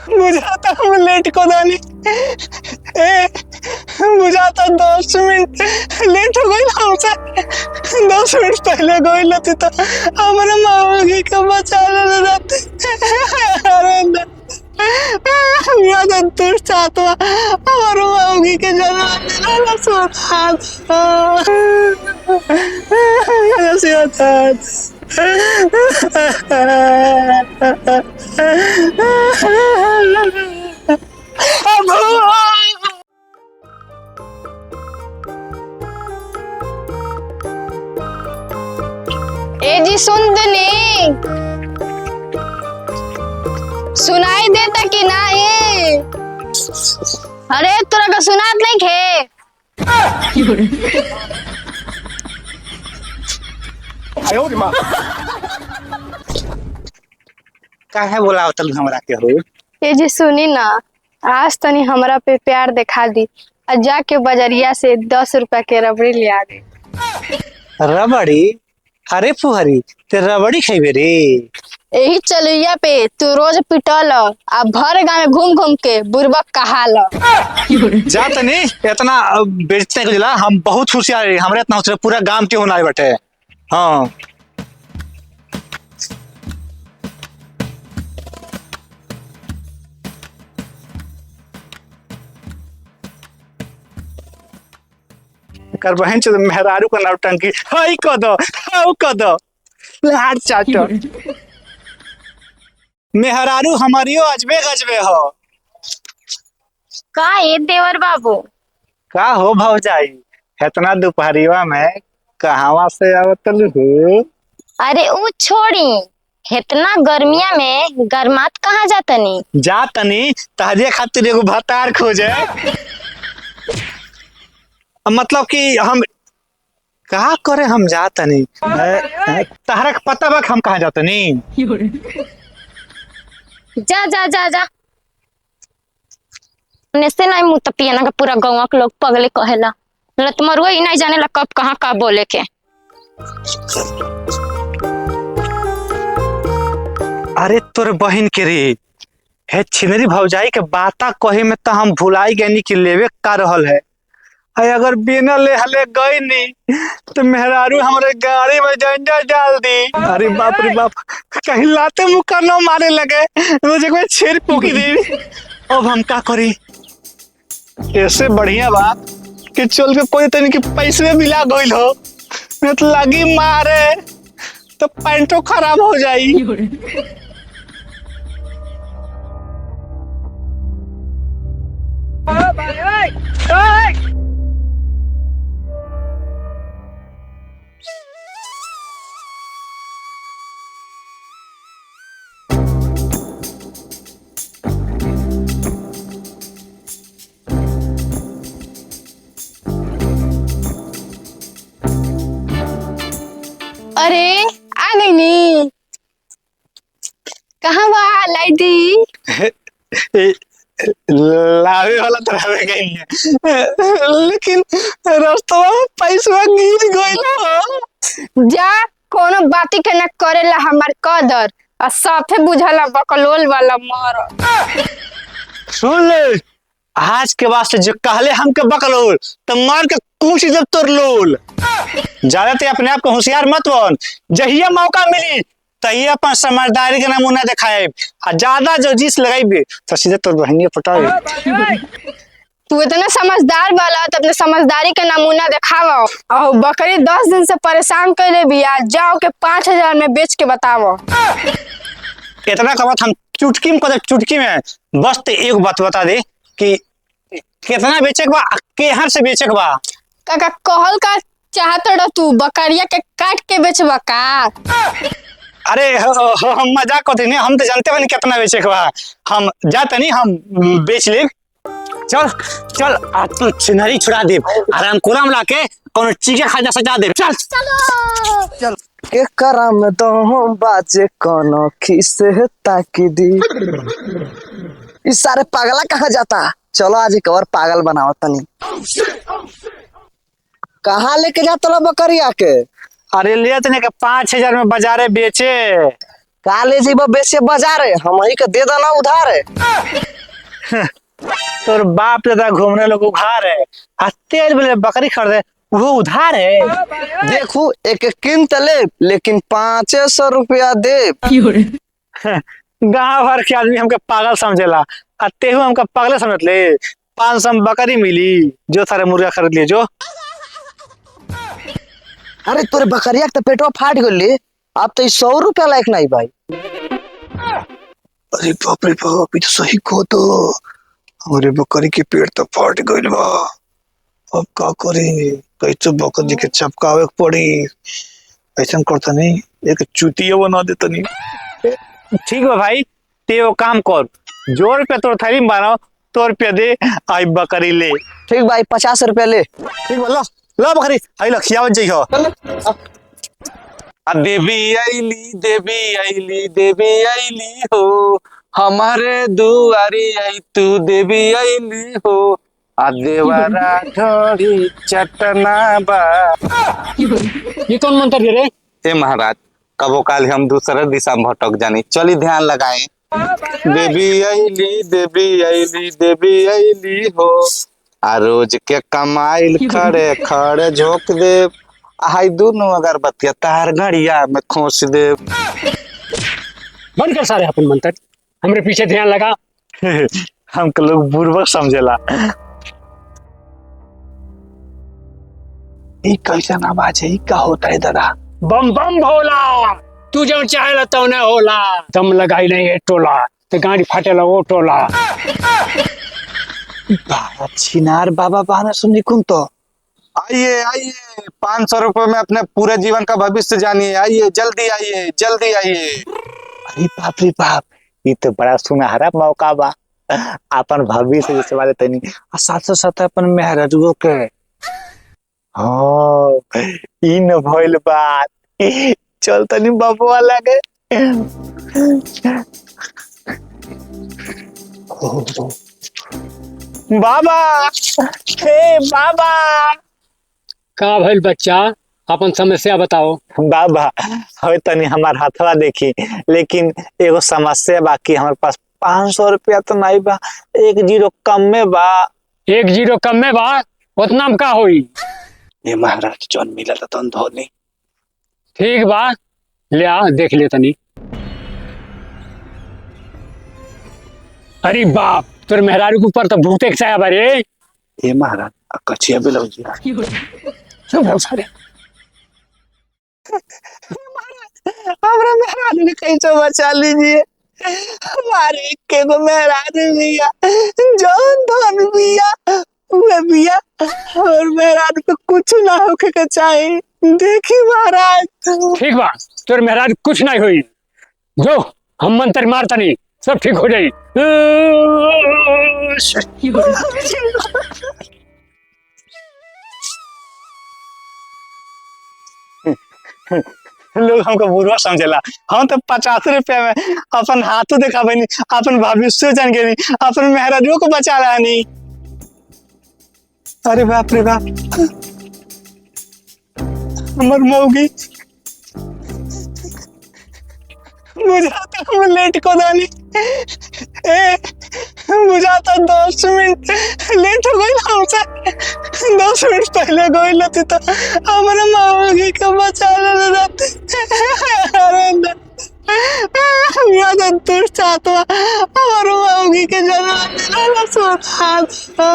बुझाता हम लेट को दानी ए बुझाता 10 मिनट लेट हो गई हमसे। 10 मिनट पहले गई लती तो हमारे मामा की का बचा ले जाते। अरे मैं तो दूर चाहता हमारे मामा के जन्म ना सोता ऐसे होता ए जी सुन दनी सुनाई देता कि नहीं? अरे तोरा का सुनात नहीं खे? काहे बोला तल हमरा के हो? ए जी सुनी ना, आज तनी हमरा पे प्यार दिखा दी और जाके बजरिया से 10 रुपया के रबड़ी लिया दे। रबड़ी? अरे फुहरी ते रबड़ी खेबे रे? यही चलुइया पे तू रोज पिटल आ भर गाँव में घूम घूम के बुरबक कहाल। जा तनी इतना बेचते के जिला हम बहुत होशियार है, हमरे इतना होशियार पूरा गांव के होना बैठे। हाँ कर बहन चो मेहरारू का नौटंकी हाई कदो हाउ कदो लाड चाटो मेहरारू हमारियो अजबे गजबे हो। का ये देवर बाबू? का हो भौजाई इतना दोपहरिया में कहवा से आवतल हो? अरे ऊ छोड़ी, इतना गर्मिया में गरमात कहाँ जातनी? जा तनी तहरे खातिर एगो भतार खोजे। मतलब कि हम कहा करे हम जातनी तहरा के पता बा हम कहाँ जातनी? जा जा जा जा से नहीं मुँह तपियाना का पूरा गाँव के लोग पगले कहेला। लतमरुआ ही नहीं जाने ला कब कहाँ का बोले के। अरे तोर बहन के रे हे छिनरी भौजाई के बाता कहे में तो हम भुलाई गनी कि लेवे का रहल है। अगर बिना ले हले गई नहीं तो मेहरारू हमारे गाड़ी में जंजा डाल दी। अरे बाप रे बाप कहीं लाते मुक्का न मारे लगे मुझे कोई छेड़ पोकी दी। अब हम क्या करी? ऐसे बढ़िया बात कि चल के कोई तनी के पैसे मिला गइल हो नहीं तो लगी मारे तो पैंटो खराब हो जाई। अरे आ गई नी, कहाँ बा लाइदी? लावे वाला तो रहे गई है लेकिन रास्ता में पैसा गिर गइल। जा कोनो बाती के न करेला हमार कदर आ साफे बुझाला बकलोल वाला मर। सुन ले आज के वास्ते जो कहले हमके बकलोल तो मार के कुछ जब तोर लोल। ज्यादा ते अपने आप को होशियार मत बन, जहिया मौका मिली तही अपन समझदारी के नमूना दिखाए आ ज्यादा जो जिस लगाई तो सीधे तोर बहनिया पटावे। तू इतना समझदार वाला तो अपने समझदारी का नमूना दिखाओ। और बकरी 10 दिन से परेशान कर ले बिया, जाओ के 5000 में बेच के बताओ। इतना कमत हम चुटकी में चुटकी में बस ते एक बात बता दे कि कितना बेचे के बा केहर से बेचे के बा? काका कहल का चाहत रह तू बकरिया के काट के बेचबा का? अरे हम मजाक करते नहीं, हम तो जानते बनी कितना बेचे के बा। हम जाते नहीं हम बेच ले। चल चल आज तो छिनरी छुड़ा दे आराम कोराम लाके कोनो चीज़ खाजा सजा दे। चल चलो चल के करम तो हम बाजे कोनो खिसे ताकि दी। इस सारे पागला कहाँ जाता? चलो आज एक और पागल बनाओ तनी। कहाँ लेके जाता लो बकरिया के? अरे ले तने के 5000 में बाजारे बेचे। का ले जेबो बेचे बाजार है, हम ही के दे देना उधार है। तोर बाप दादा घूमने लोग उधार है, आ तेज बोले बकरी खरीदे वो उधार है। देखू एक एक किन ले, लेकिन 500 रुपया दे। गांव भर के आदमी हमके पागल समझेला, आ तेहू हमका पागल समझ ले। 500 में बकरी मिली, जो सारे मुर्गा खरीद लिए जो। अरे तोरे बकरिया के तो पेटवा फाट गई, अब तो 100 रुपया लायक नहीं भाई। अरे बाप रे बाप, ये तो सही को तो हमारे बकरी के पेट तो फाट गइल बा। अब का करी, कैसे बकरी के चपकावे के पड़ी। ऐसा करता नहीं, एक चुतिया बना देता नहीं। ठीक बा भाई, ते वो काम कर, जो रुपया तोर थैली में बनाओ, तो रुपया दे, आई बकरी ले। ठीक भाई 50 रुपया ले। ठीक बा, लो लो बकरी, आई लो खियावत जइहो। आ देवी आईली देवी आईली देवी आईली हो, हमारे दुआरी आई तू देवी आईली हो। आ देवरा ढोरी चटना बा। ये कौन मंत्र दे रे? हे महाराज, कबो काल हम दूसरे दिशा में भटक जानी, चली ध्यान लगाएं। देवी आईली देवी आईली हो, आ रोज के कमाइल खड़े खड़े झोंक दे। हाय दोनों अगर बतिया तार घड़िया में खोस दे। बंद कर सारे अपन मंत्र, हमरे पीछे ध्यान लगा। हमको लोग बुर्बक समझेला। ये कैसा आवाज है, ये का होता है दादा? बम बम भोला, तू जो चाहेला तो न होला। दम लगाई नहीं है टोला, तो गाड़ी फाटेला वो टोला। बाबा छिनार बाबा बहाना सुनी कुन तो। आइए आइए, 500 रुपए में अपने पूरे जीवन का भविष्य जानिए। आइए जल्दी आइए जल्दी आइए। अरे बाप रे बाप, ये तो बड़ा सुनहरा मौका बा, अपन भविष्य जैसे वाले तनी, आ साथ साथ अपन मेहरजुओ के। हाँ, ई न भइल बात, चल तनी बाबुआ लगे। बाबा, हे बाबा। का भइल बच्चा, अपन समस्या बताओ। बाबा हवे तनी हमार हाथवा देखी, लेकिन एगो समस्या बाकी, हमारे पास 500 रुपया तो नहीं बा, 1 जीरो कम में बा। 1 जीरो कम में बा, उतना में का होई? ये महाराज जौन मिला था तन धोनी। ठीक बा, ले आ देख ले तनी। अरे बाप, तोर मेहरारू के ऊपर तो भूत एक साया बारे। ये महाराज कचिया भी लग गया। सब बहुत सारे हमरा मेहरारू के कैसे बचा लीजिए, हमारे के गो मेहरारू बिया, जौन धन बिया उहे बिया, और मेहरारू को कुछ ना होके के चाहिए। देखी महाराज। ठीक बा, तोर मेहरारू कुछ नहीं हुई, जो हम मंत्र मारता नहीं, सब ठीक हो जाई। लोग हमको बुरा समझेला, हम तो 50 रुपया में अपन हाथों देखा बनी, अपन भविष्य जान के नहीं, अपन मेहरारू को बचा रहा नहीं। अरे बाप रे बाप, हमर मौगी बुझाता हम लेट को दानी। बुझाता 10 मिनट लेट हो गई हमसे, 10 मिनट पहले गई लती तो हमारे मौगी को बचा ले जाते। अरे मेरा तो दूर चाहता और मौगी के जन्म देना सोता था।